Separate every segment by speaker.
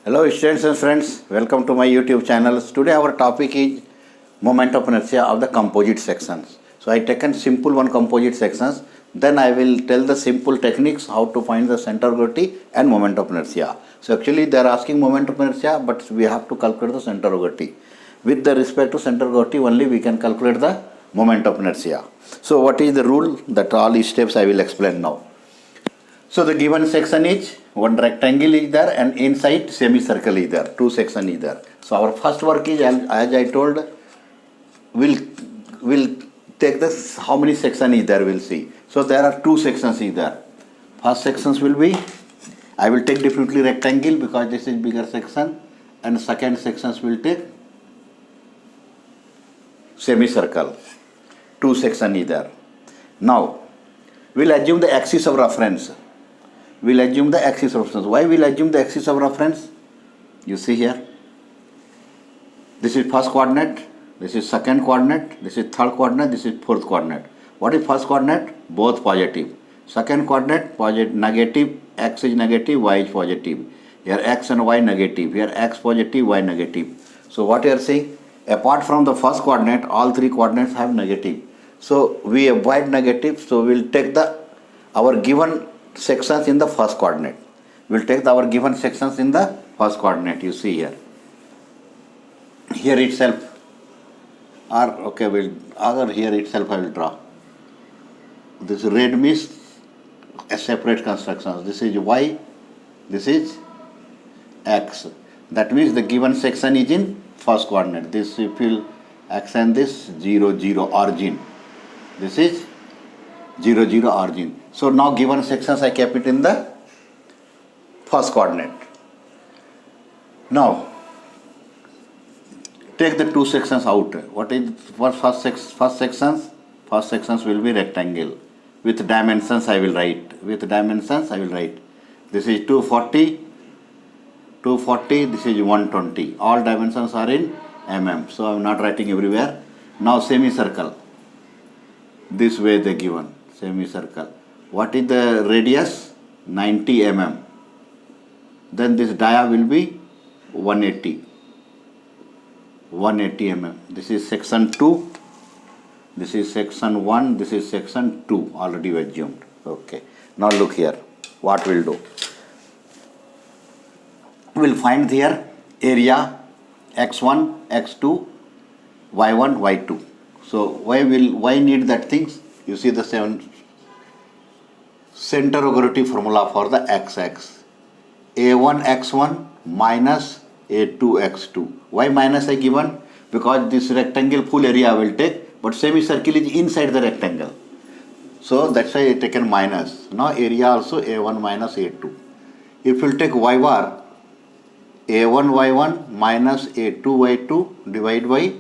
Speaker 1: Hello students and friends, welcome to my YouTube channel. Today our topic is moment of inertia of the composite sections. So I taken simple one composite sections, then I will tell the simple techniques how to find the center of gravity and moment of inertia. So actually they are asking moment of inertia, but we have to calculate the center of gravity. With the respect to center of gravity only we can calculate the moment of inertia. So what is the rule? That all these steps I will explain now. So the given section is one rectangle is there and inside semicircle is there, two section is there. So our first work is, as I told, we'll take this how many section is there, we'll see. So there are two sections is there. First sections will be, I will take definitely rectangle because this is bigger section, and second sections will take semicircle. Two section is there. Now we'll assume the axis of reference. We'll assume the axis of reference. Why we'll assume the axis of reference? You see here. This is first coordinate, this is second coordinate, this is third coordinate, this is fourth coordinate. What is first coordinate? Both positive. Second coordinate, positive, negative, x is negative, y is positive. Here x and y negative. Here x positive, y negative. So what you are saying? Apart from the first coordinate, all three coordinates have negative. So we avoid negative. So we'll take our given sections in the first coordinate. We'll take our given sections in the first coordinate. You see here. Here itself, or okay, here itself I will draw. This red means a separate constructions. This is y, this is x. That means the given section is in first coordinate. This you feel x and this 0, 0 origin. This is 0, 0 origin. So now given sections I kept it in the first coordinate. Now take the two sections out. What is first sections? First sections will be rectangle. With dimensions I will write. This is 240, this is 120. All dimensions are in mm. So I am not writing everywhere. Now semicircle. This way they given. Semicircle. What is the radius? 90 mm. Then this dia will be 180 mm. This is section 2. This is section 1. This is section 2. Already assumed. Okay. Now look here. What we'll do? We'll find here area x1, x2, y1, y2. So why need that things? You see the center of gravity formula for the x-axis. A1 x1 minus A2 x2. Why minus I given? Because this rectangle full area I will take, but semicircle is inside the rectangle. So that's why I taken minus. Now area also A1 minus A2. If you take y bar, A1 y1 minus A2 y2 divided by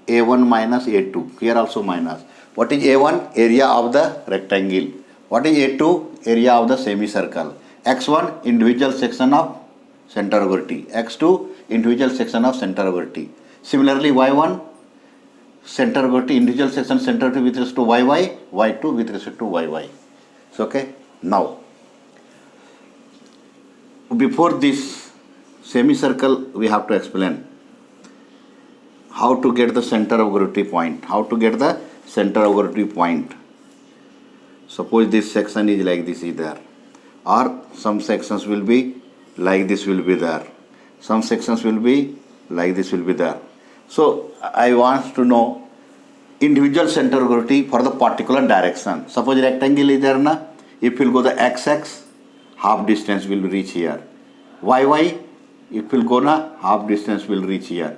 Speaker 1: A1 minus A2. Here also minus. What is A1? Area of the rectangle. What is A2? Area of the semicircle. X1 individual section of center of gravity. X2 individual section of center of gravity. Similarly Y1 center of gravity, individual section center of gravity with respect to YY, Y2 with respect to YY. So okay. Now before this semicircle we have to explain how to get the center of gravity point. Suppose this section is like this is there, or some sections will be like this will be there. Some sections will be like this will be there. So I want to know individual center of gravity for the particular direction. Suppose rectangle is there na. If you go the x-axis, half distance will reach here. Y, if you go na, half distance will reach here.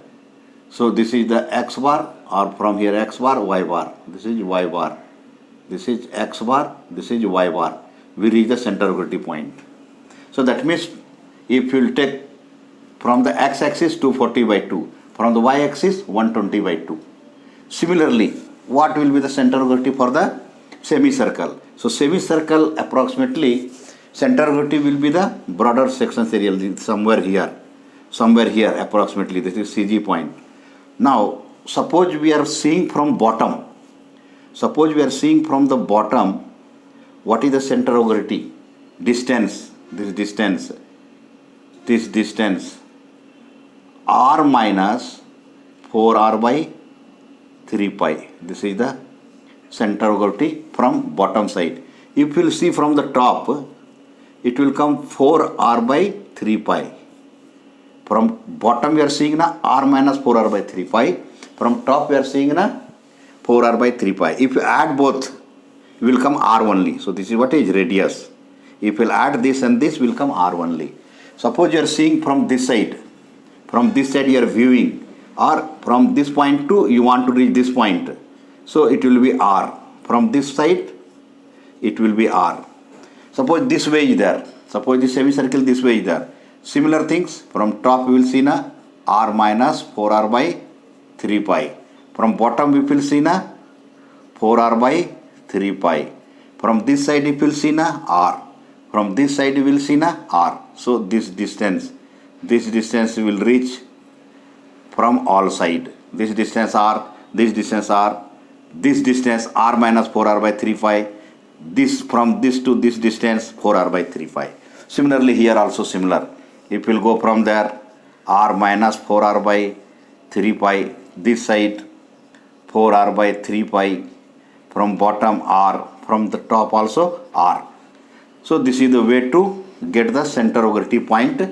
Speaker 1: So this is the x bar, or from here x bar, y bar. This is y bar. This is x bar, this is y bar. We reach the center of gravity point. So that means if you will take from the x-axis 240 by 2, from the y-axis 120 by 2. Similarly, what will be the center of gravity for the semicircle? So semicircle approximately center of gravity will be the broader section area somewhere here approximately. This is CG point. Now suppose we are seeing from bottom. What is the center of gravity? Distance. This distance r minus 4r by 3 pi. This is the center of gravity from bottom side. If you will see from the top, it will come 4r by 3 pi. From bottom we are seeing na r minus 4r by 3 pi. From top we are seeing na 4r by 3 pi. If you add both, it will come r only. So this is what is radius. If you will add this and this, will come r only. Suppose you are seeing from this side. From this side you are viewing, or from this point to you want to reach this point. So it will be r. From this side it will be r. Suppose this way is there. Suppose the semicircle this way is there. Similar things, from top we will see na r minus 4r by 3 pi. From bottom we will see na 4r by 3 pi. From this side we will see na r. From this side we will see na r. So this distance will reach from all side. This distance r, this distance r, this distance r minus 4r by 3 pi. This from this to this distance 4r by 3 pi. Similarly here also similar. If we will go from there, r minus 4r by 3 pi, this side 4r by 3 pi, from bottom r, from the top also r. So this is the way to get the center of gravity point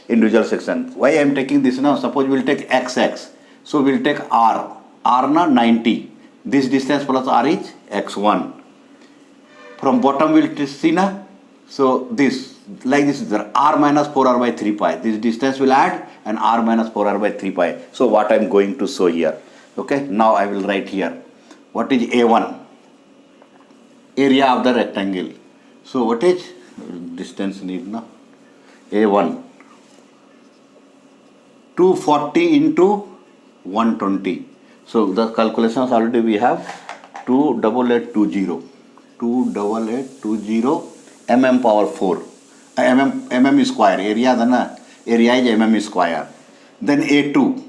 Speaker 1: individual section. Why I am taking this now? Suppose we will take xx. So we will take r na 90. This distance plus r is x1. From bottom we will see na. So this, like this is there, r minus 4r by 3 pi. This distance will add and r minus 4r by 3 pi. So what I am going to show here. Okay, now I will write here. What is A1? Area of the rectangle. So what is distance need now? A1. 240 into 120. So the calculations already we have. 28820. 28820 mm power 4. mm square. Area is mm square. Then A2.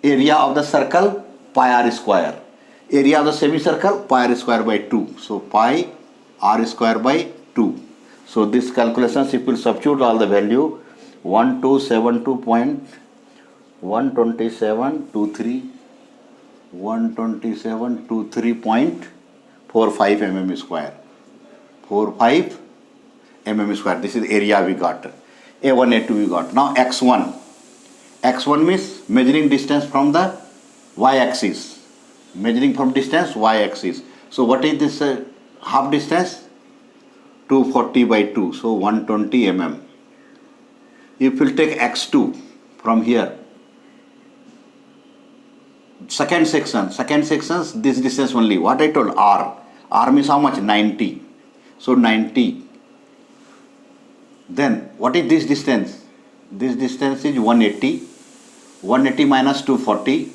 Speaker 1: Area of the circle pi r square. Area of the semicircle pi r square by 2. So pi r square by 2. So this calculations, if we substitute all the value, 1227.12723 12723.45 mm square. 45 mm square. This is the area we got. A1, A2 we got. Now x1. X1 means measuring distance from the y-axis. Measuring from distance y-axis. So what is this half distance? 240 by 2. So 120 mm. If you take x2 from here, second section, this distance only. What I told, r. R means how much? 90. So 90. Then what is this distance? This distance is 180. 180 minus 240.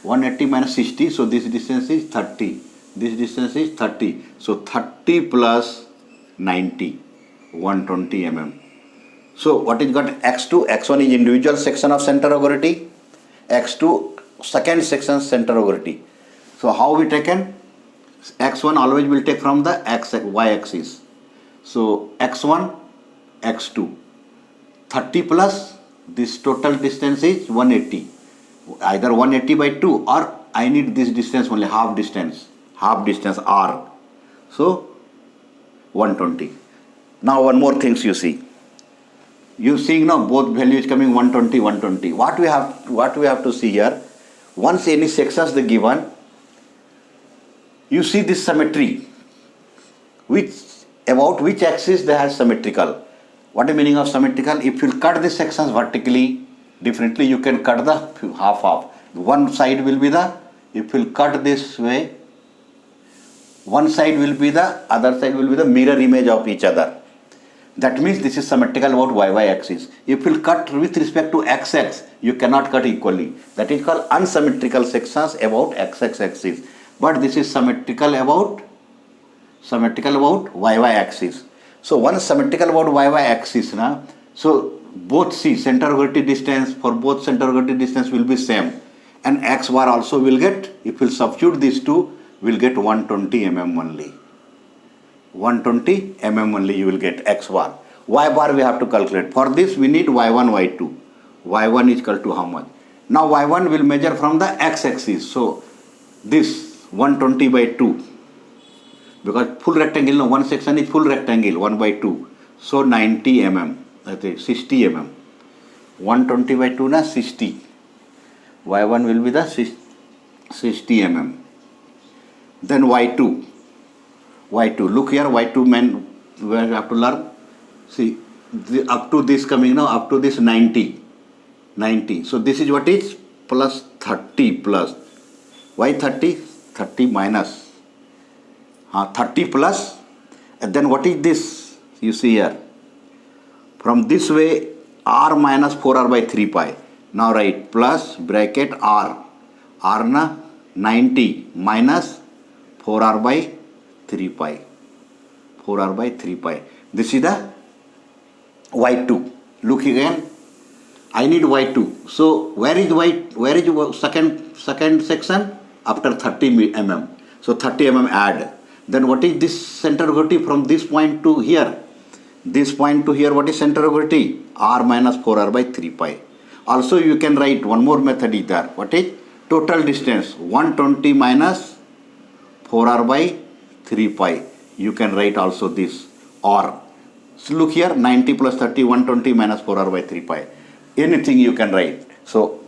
Speaker 1: 180 minus 60. So this distance is 30. This distance is 30. So 30 plus 90. 120 mm. So what is got x2? X1 is individual section of center of gravity. X2 second section center of gravity. So how we taken? X1 always will take from the y-axis. So x1, x2. 30 plus this total distance is 180. Either 180 by 2 or I need this distance only, half distance r. So 120. Now one more things you see. You seeing now both values coming 120, 120. What we have to see here, once any sections the given, you see this symmetry, about which axis they have symmetrical. What is the meaning of symmetrical? If you cut the sections vertically, differently you can cut the half. One side will be the, if you cut this way, one side will be the, other side will be the mirror image of each other. That means this is symmetrical about y axis. If you cut with respect to x, you cannot cut equally. That is called unsymmetrical sections about x axis. But this is symmetrical about y axis. So one symmetrical about y axis, so both see center of gravity distance, for both center of gravity distance will be same, and x bar also will get, if we substitute these two, will get 120 mm only. 120 mm only you will get x bar. Y bar we have to calculate. For this we need y1, y2. y1 is equal to how much? Now y1 will measure from the x-axis. So this 120 by 2, because full rectangle, no, one section is full rectangle, 1 by 2. So 90 mm, I think 60 mm. 120 by 2 na 60. Y1 will be the 60 mm. Then y2. Look here, y2 man, we have to learn. See, up to this coming now, up to this 90. So this is what is plus 30 plus. Why 30? 30 minus. 30 plus. And then what is this? You see here. From this way, r minus 4r by 3 pi. Now write plus bracket r. R na 90 minus 4r by 3 pi. 4r by 3 pi. This is the y2. Look again. I need y2. So where is second section? After 30 mm. So 30 mm add. Then what is this center of gravity from this point to here? This point to here, what is center of gravity? R minus 4r by 3 pi. Also you can write one more method is there. What is total distance? 120 minus 4r by 3 pi. You can write also this. Or so look here, 90 plus 30, 120 minus 4r by 3 pi. Anything you can write. So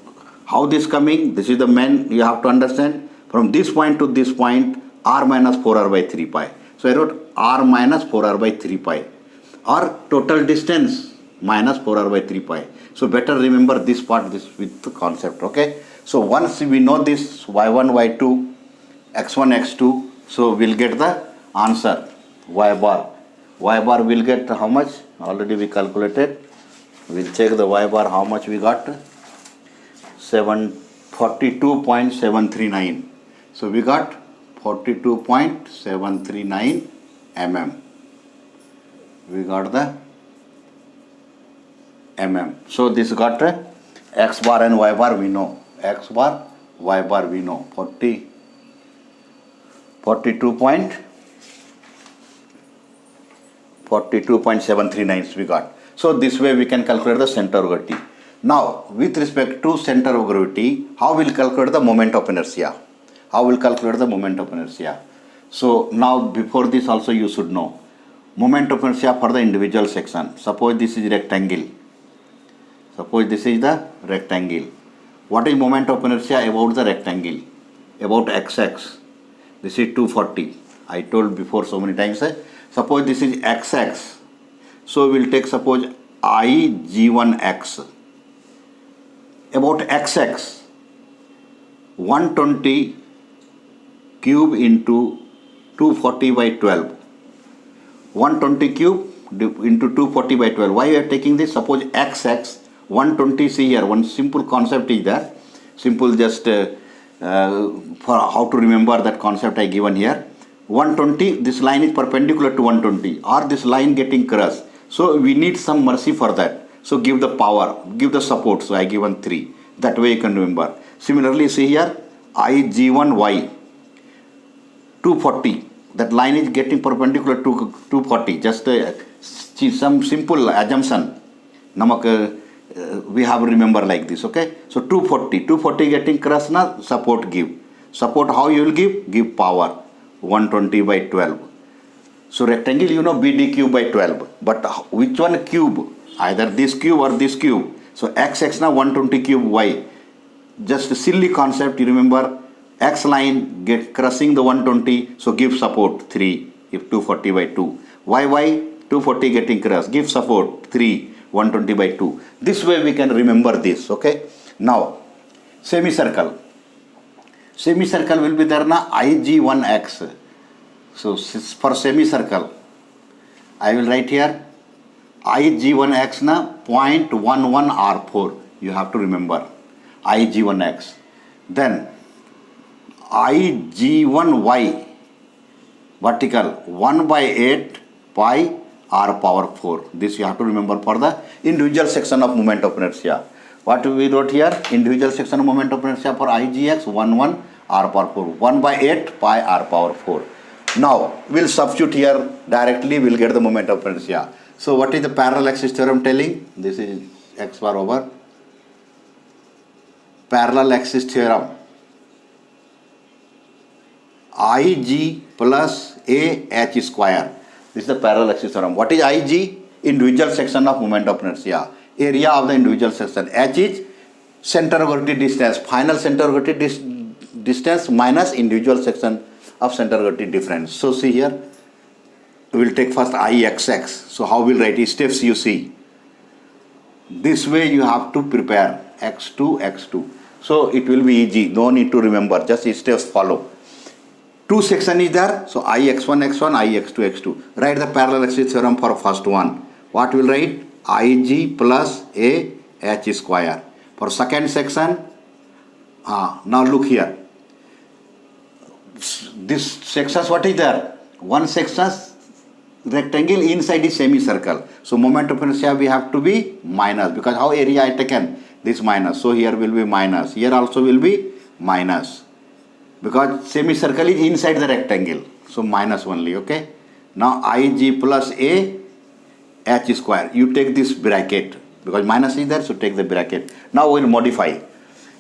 Speaker 1: how this coming? This is the main you have to understand. From this point to this point, r minus 4r by 3 pi. So I wrote r minus 4r by 3 pi. Or total distance minus 4r by 3 pi. So better remember this part, this with the concept, okay? So once we know this y1, y2, x1, x2, so we'll get the answer, y bar. Y bar will get how much? Already we calculated. We'll check the y bar, how much we got? 42.739. So we got 42.739 mm. We got the mm. So this got x bar and y bar we know. X bar, y bar we know. 42.739 we got. So this way we can calculate the center of gravity. Now with respect to center of gravity, how will calculate the moment of inertia? So now before this also you should know. Moment of inertia for the individual section. Suppose this is rectangle. What is moment of inertia about the rectangle? About x-axis. This is 240. I told before so many times. Suppose this is x-axis. So we will take suppose IG1x. About x-axis, 120 cube into 240 by 12. 120 cube into 240 by 12. Why we are taking this? Suppose x-axis 120. See here, one simple concept is there. Simple just for how to remember that concept I given here. 120, this line is perpendicular to 120, or this line getting crossed. So we need some mercy for that. So give the power, give the support. So I given 3. That way you can remember. Similarly, see here, IG1Y 240. That line is getting perpendicular to 240. Just some simple assumption. We have to remember like this, okay? So 240 getting crossed na, support give. Support how you will give? Give power. 120 by 12. So rectangle you know BD cube by 12. But which one cube? Either this cube or this cube. So x na 120 cube y. Just a silly concept, you remember. X line get crossing the 120. So give support 3 if 240 by 2. Y 240 getting crossed. Give support 3 120 by 2. This way we can remember this, okay? Now semicircle. Semicircle will be there na IG1x. So for semicircle, I will write here IG1x na 0.11 R4. You have to remember IG1x. Then IG1y vertical 1 by 8 pi R power 4. This you have to remember for the individual section of moment of inertia. What we wrote here? Individual section of moment of inertia for IGX 1 R power 4. 1 by 8 pi R power 4. Now we'll substitute here directly. We'll get the moment of inertia. So what is the parallel axis theorem telling? This is x bar over parallel axis theorem. IG plus AH square. This is the parallel axis theorem. What is IG? Individual section of moment of inertia. Area of the individual section. H is center of gravity distance. Final center of gravity distance minus individual section of center of gravity difference. So see here, we will take first IXX. So how we will write steps you see. This way you have to prepare X2, X2. So it will be easy. No need to remember. Just steps follow. Two section is there. So IX1, X1, IX2, X2. Write the parallel axis theorem for first one. What will write? IG plus AH square. For second section, now look here. This sections, what is there? One section rectangle, inside is semicircle. So moment of inertia we have to be minus, because how area I taken? This minus. So here will be minus. Here also will be minus, because semicircle is inside the rectangle. So minus only. Okay. Now IG plus AH square. You take this bracket, because minus is there, so take the bracket. Now we will modify.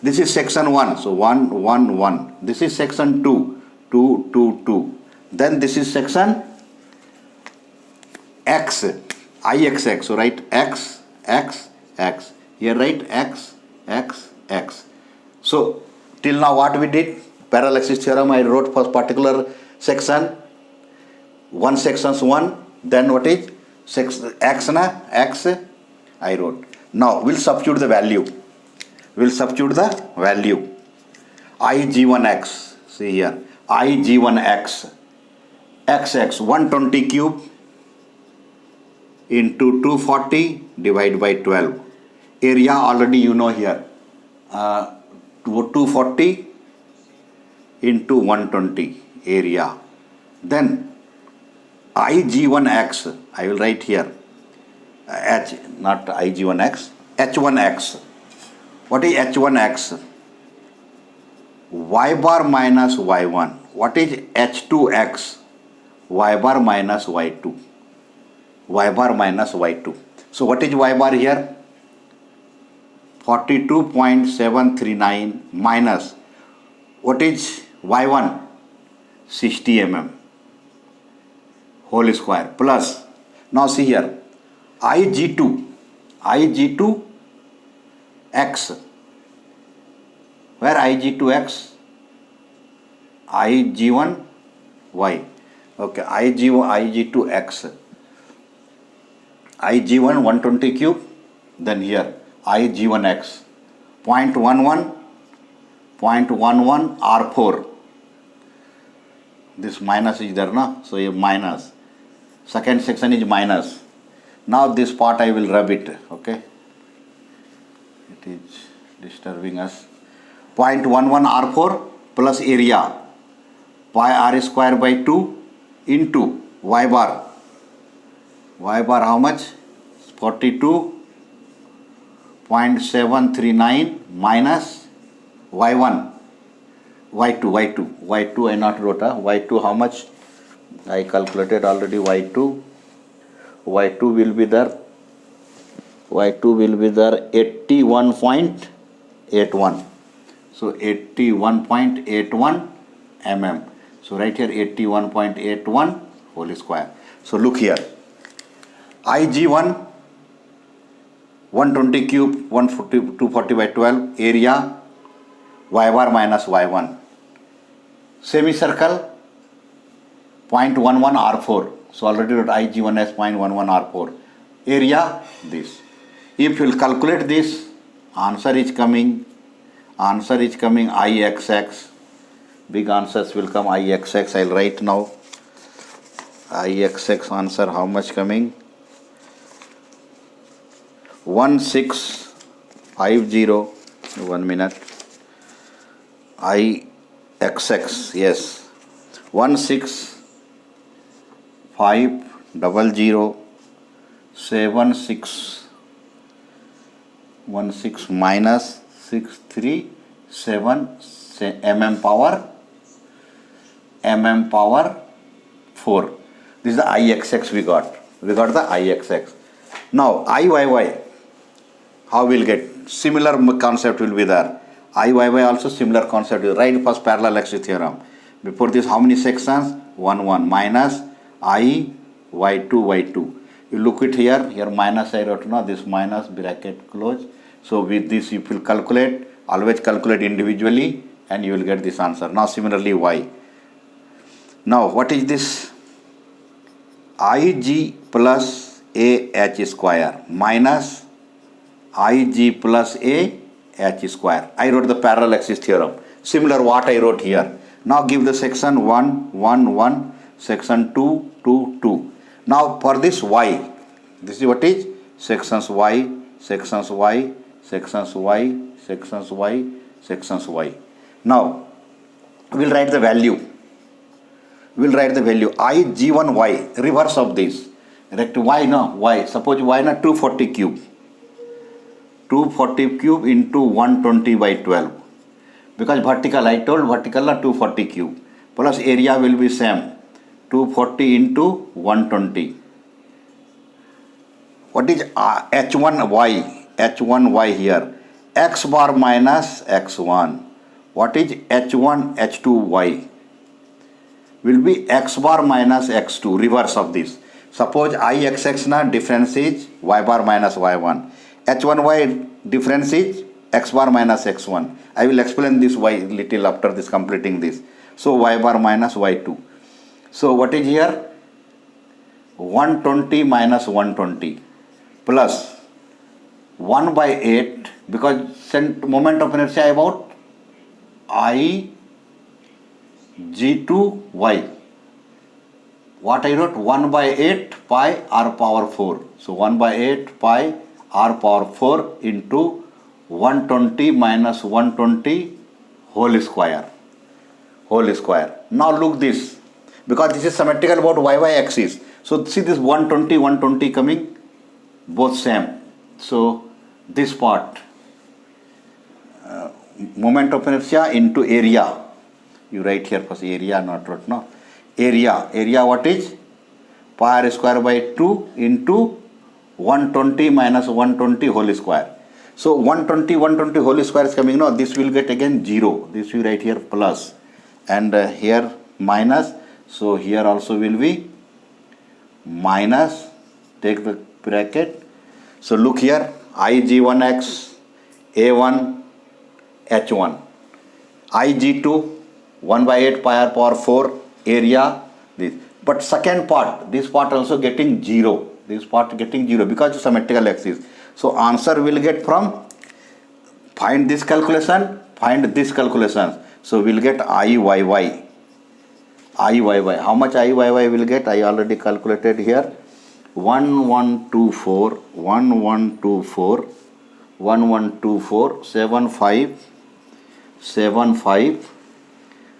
Speaker 1: This is section 1. So 1, 1, 1. This is section 2. 2, 2, 2. Then this is section X. IXX. So write X, X, X. Here write X, X, X. So till now what we did? Parallel axis theorem I wrote for particular section. One sections 1. Then what is? X na? X I wrote. Now we'll substitute the value. We'll substitute the value. IG1X. See here. IG1X. XX 120 cube into 240 divided by 12. Area already you know here. 240 into 120 area. Then IG1X. I will write here. H, not IG1X. H1X. What is H1X? Y bar minus Y1. What is H2X? Y bar minus Y2. Y bar minus Y2. So what is Y bar here? 42.739 minus. What is Y1? 60 mm. Whole square plus. Now see here. IG2. IG2X. Where IG2X? IG1Y. Okay, IG2X. IG1 120 cube. Then here IG1X. 0.11 R4. This minus is there, no? So a minus. Second section is minus. Now this part I will rub it. Okay. It is disturbing us. 0.11 R4 plus area. Pi R square by 2 into Y bar. Y bar how much? 42.739 minus Y1. Y2 I not wrote. Y2 how much? I calculated already. Y2 will be there. Y2 will be there 81.81. So 81.81 mm. So right here 81.81 whole square. So look here. IG1 120 cube 240 by 12 area Y bar minus Y1. Semicircle 0.11 R4. So already wrote IG1 as 0.11 R4. Area this. If you will calculate this, answer is coming IXX. Big answers will come IXX. I'll write now. IXX answer how much coming? 1650. 1 minute. IXX, yes. 16500 76 minus 637 mm power 4. This is the IXX we got. We got the IXX. Now IYY, how we'll get? Similar concept will be there. Iyy also similar concept. You write first parallel axis theorem. Before this, how many sections? 1, 1 minus I y2 y2. You look it here minus I wrote now, this minus bracket close. So with this you will calculate, always calculate individually and you will get this answer. Now similarly y. Now what is this? Ig plus AH square minus Ig plus AH square. I wrote the parallel axis theorem. Similar what I wrote here. Now give the section 1, 1, 1, section 2, 2, 2. Now for this y, this is what is sections y, sections y, sections y, sections y, sections y. Now we will write the value. We will write the value Ig1y, reverse of this. Direct y no, y. Suppose y na 240 cube. 240 cube into 120 by 12. Because vertical, I told vertical na 240 cube. Plus area will be same. 240 into 120. What is H1y? H1y here. X bar minus X1. What is H1, H2y? Will be X bar minus X2, reverse of this. Suppose Ixx na difference is Y bar minus Y1. H1y difference is X bar minus X1. I will explain this Y little after this completing this. So Y bar minus Y2. So what is here? 120 minus 120 plus 1 by 8 because moment of inertia about I G2y. What I wrote? 1 by 8 pi r power 4. So 1 by 8 pi r power 4 into 120 minus 120 whole square. Whole square. Now look this. Because this is symmetrical about y axis. So see this 120, 120 coming. Both same. So this part. Moment of inertia into area. You write here first area, not wrote no. Area what is? Pi r square by 2 into 120 minus 120 whole square. So 120 whole square is coming now. This will get again 0. This we write here plus. And here minus. So here also will be minus. Take the bracket. So look here. Ig1x, A1, H1. Ig2, 1 by 8 pi r power 4, area, this. But second part, this part also getting 0. This part getting 0 because it's symmetrical axis. So answer will get from, find this calculation, find this calculation. So we'll get Iyy. Iyy. How much Iyy will get? I already calculated here. 1124, 1124, 1124, 75,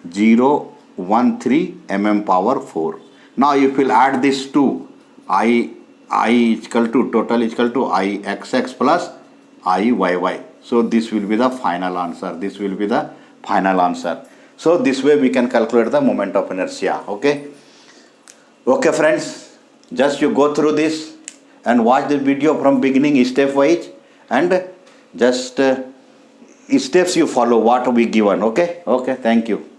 Speaker 1: 013 mm power 4. Now if we'll add this to I equal to total equal to Ixx plus Iyy. So this will be the final answer. This will be the final answer. So this way we can calculate the moment of inertia. Okay. Okay friends, just you go through this and watch the video from beginning step wise and just steps you follow what we given. Okay. Okay. Thank you.